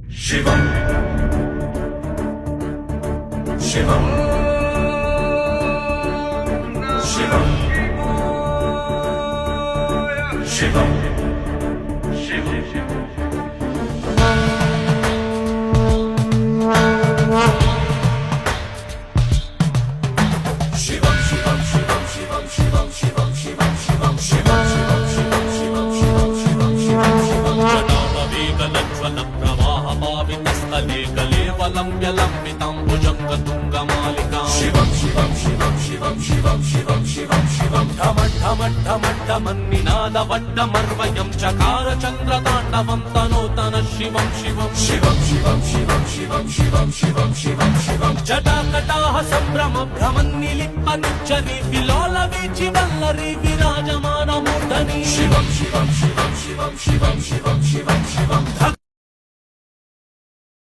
శివం శివం శివం శివం ढमड्ढमड्ढमन्निनादवड्डमर्वयं चकार चन्द्रताण्डवं तनोतन शिवं शिवं शिवं शिवं शिवं शिवं शिवं शिवं शिवं शिवं जटाकटाः सम्भ्रम भ्रमन्निलिप्पनिच्चनि विलोलवीचि वल्लरी विराजमानमूर्धनि शिवं शिवं शिवं शिवं शिवं शिवं शिवं शिवं